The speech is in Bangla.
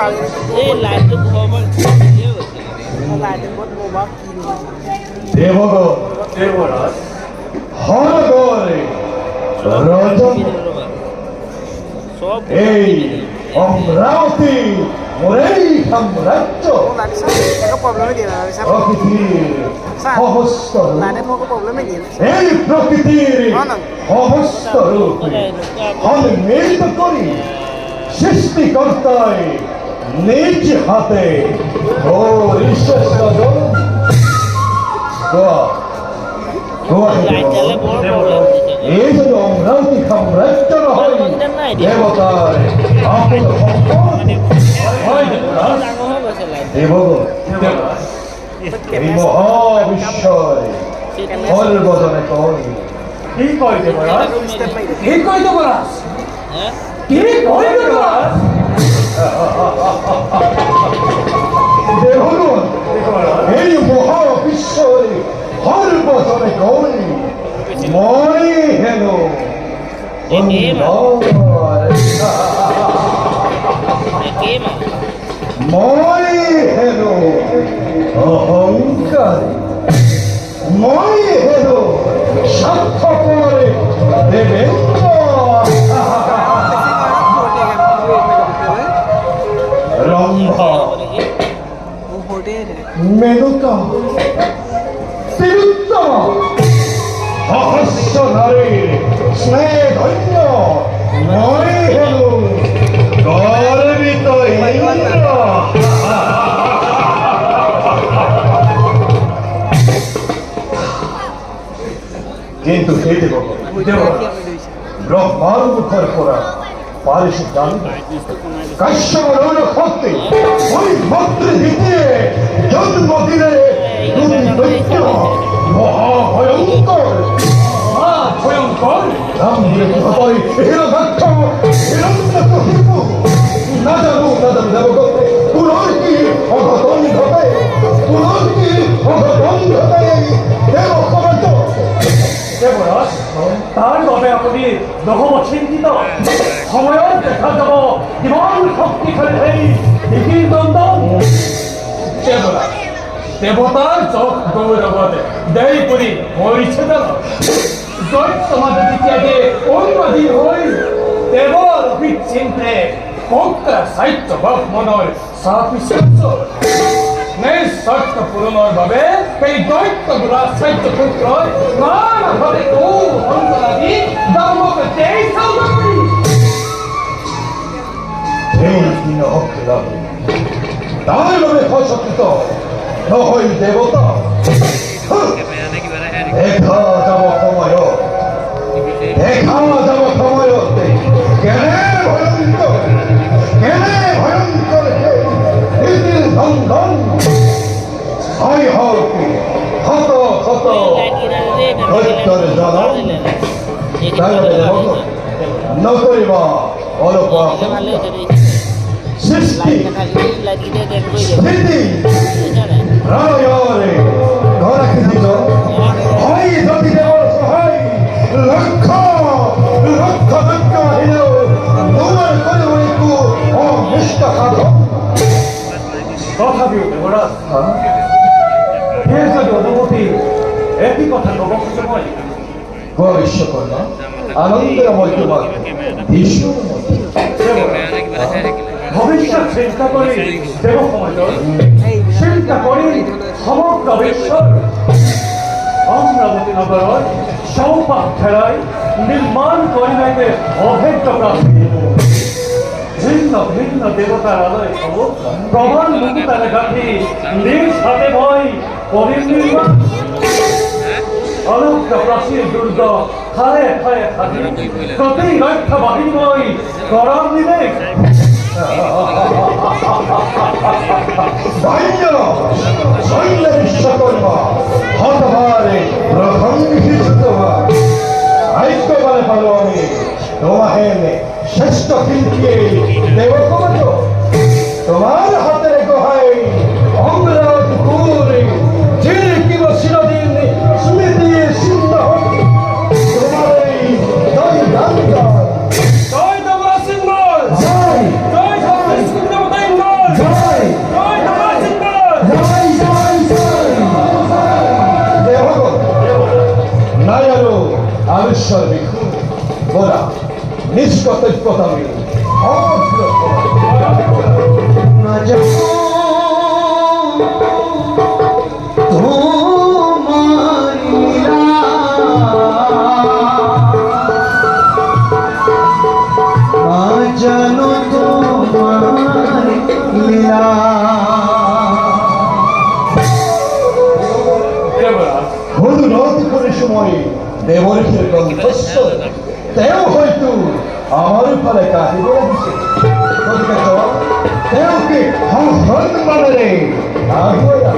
এই লাইটটো ঘৰমান লাইটটো বহুত মোবাইল দেবরাজ হরগরে রজন এই অমরাবতী মোরেই সাম্রাজ্য প্রকৃতির সহস্র এই প্রকৃতির সহস্র রূপে সম্মিলিত করি সৃষ্টিকর্তায় নিজ হাতে ও ঈশ্বর এই জন্য অমরাবতী সাম্রাজ্য হয় দেবতার আপন এই মহাবিশ্বয় ফলবদনে কই কি কই দেবরাজ কি কই দেবরাজ কি কই দেবরাজ দেবগণ এই মহাবিশ্বয় ফলবদনে কই মই হেন মই হেন অহংকারী মই হেন স্বার্থপর দেবেন্দ্র রম্ভা মেনকা তিলোত্তমা সহস্র নারীর স্নেহ ধন্য মই হেন গর্বিত ইন্দ্র কিন্তু সেই দেব ব্রহ্মার মুখর পড়া পারিস জানবে কাশ্যপ রৌল ক্ষত্রে ওই মন্ত্রে দিতে জন্ম দিলে দুটি দৈত্য মহাভয়ঙ্কর ভয়ঙ্কর নাম দিয়ে হয় হিরদাক্ষ হিরণ্যক হিরু না জানো দেবগণে পুনর কি অঘটন ঘটে পুনর কি অঘটন ঘটে দেব সমাজ দেবরাজ তার বাবে আপুনি নহব চিন্তিত সময়ত দেখা যাব কিমান শক্তিশালী সেই দিগিৰ নন্দন দেবৰাজ দেৱতাৰ যশ গৌৰৱতে দেই কৰি মৰিছে জানো দৈত্য সমাজে যেতিয়াকে উন্নতি হৈ দেৱৰ বিচিন্তে কৌকা সাহিত্য মনৰ চাপিশ্চৰ্য স্বার্থ পূরণের ভাবে এই দৈত্য গুলা সাহিত্য পুত্রয় নানাভাবে সন্তানাদি ধর্মকে দেই সাউদারি এই দিন অক্লাবে তার ভাবে ফসকিত নহই দেবতা দেখা যাব সময় কেনে ভয়ঙ্কর ধন হয় হকে হত হত দৈত্যর জনম নকরিবা অল্প সৃষ্টি স্থিতি রায়রে ধরা খেদিল হয় যদি দেবর সহায় লক্ষ লক্ষ লক্ষ হইল তোমার করে একটু অনিষ্ট সাধন তথাপিও দেবরাজ যদি অনুমতি একই কথা নব খুঁজে হয় বিশ্বকর্মা আনন্দের মধ্যমা ভবিষ্যৎ চিন্তা করি দেব সমাজৰ চিন্তা কৰি সমগ্র বিশ্বৰ অমরাবতী নগৰৰ চৌপাশ ঘেৰাই নিৰ্মাণ কৰিলে অভেদ্য প্ৰাচীন ভিন্ন ভিন্ন দেবতার আলয় সমূহ প্রমাণ মুকুতারে গাঁথি নিজ হাতে ভয় পরিনির্মাণ অলক্ষ প্রাচীর দুর্গ খায়ে খায়ে থাকি প্রতি রক্ষা বাহিনী করার নিবেশ বিশ্বকর্মা হতভারে প্রথম আইক্যবারে পালো আমি তোমাহে শ্রেষ্ঠ শিল্পী দেবকমত তোমার হাতের গোহাই অমরাজ ঘুরে চিরকিব চিরদিন স্মৃতি সিদ্ধ তোমার এই জয় গান জয় দেবরা সিংহ জয় জয় সরস্বতী দেবতা ঈশ্বর ভিক্ষু বলা নিষ্কর্তব্যতা মিল জানো তোমার লীলা হলু নদ করে সময় দেবরীর কণ্ঠস্থ তেও হয়তো আমার ফলে কাহিবে লাগিছে গতিকে তেওকে হন মানে রে আগুয়া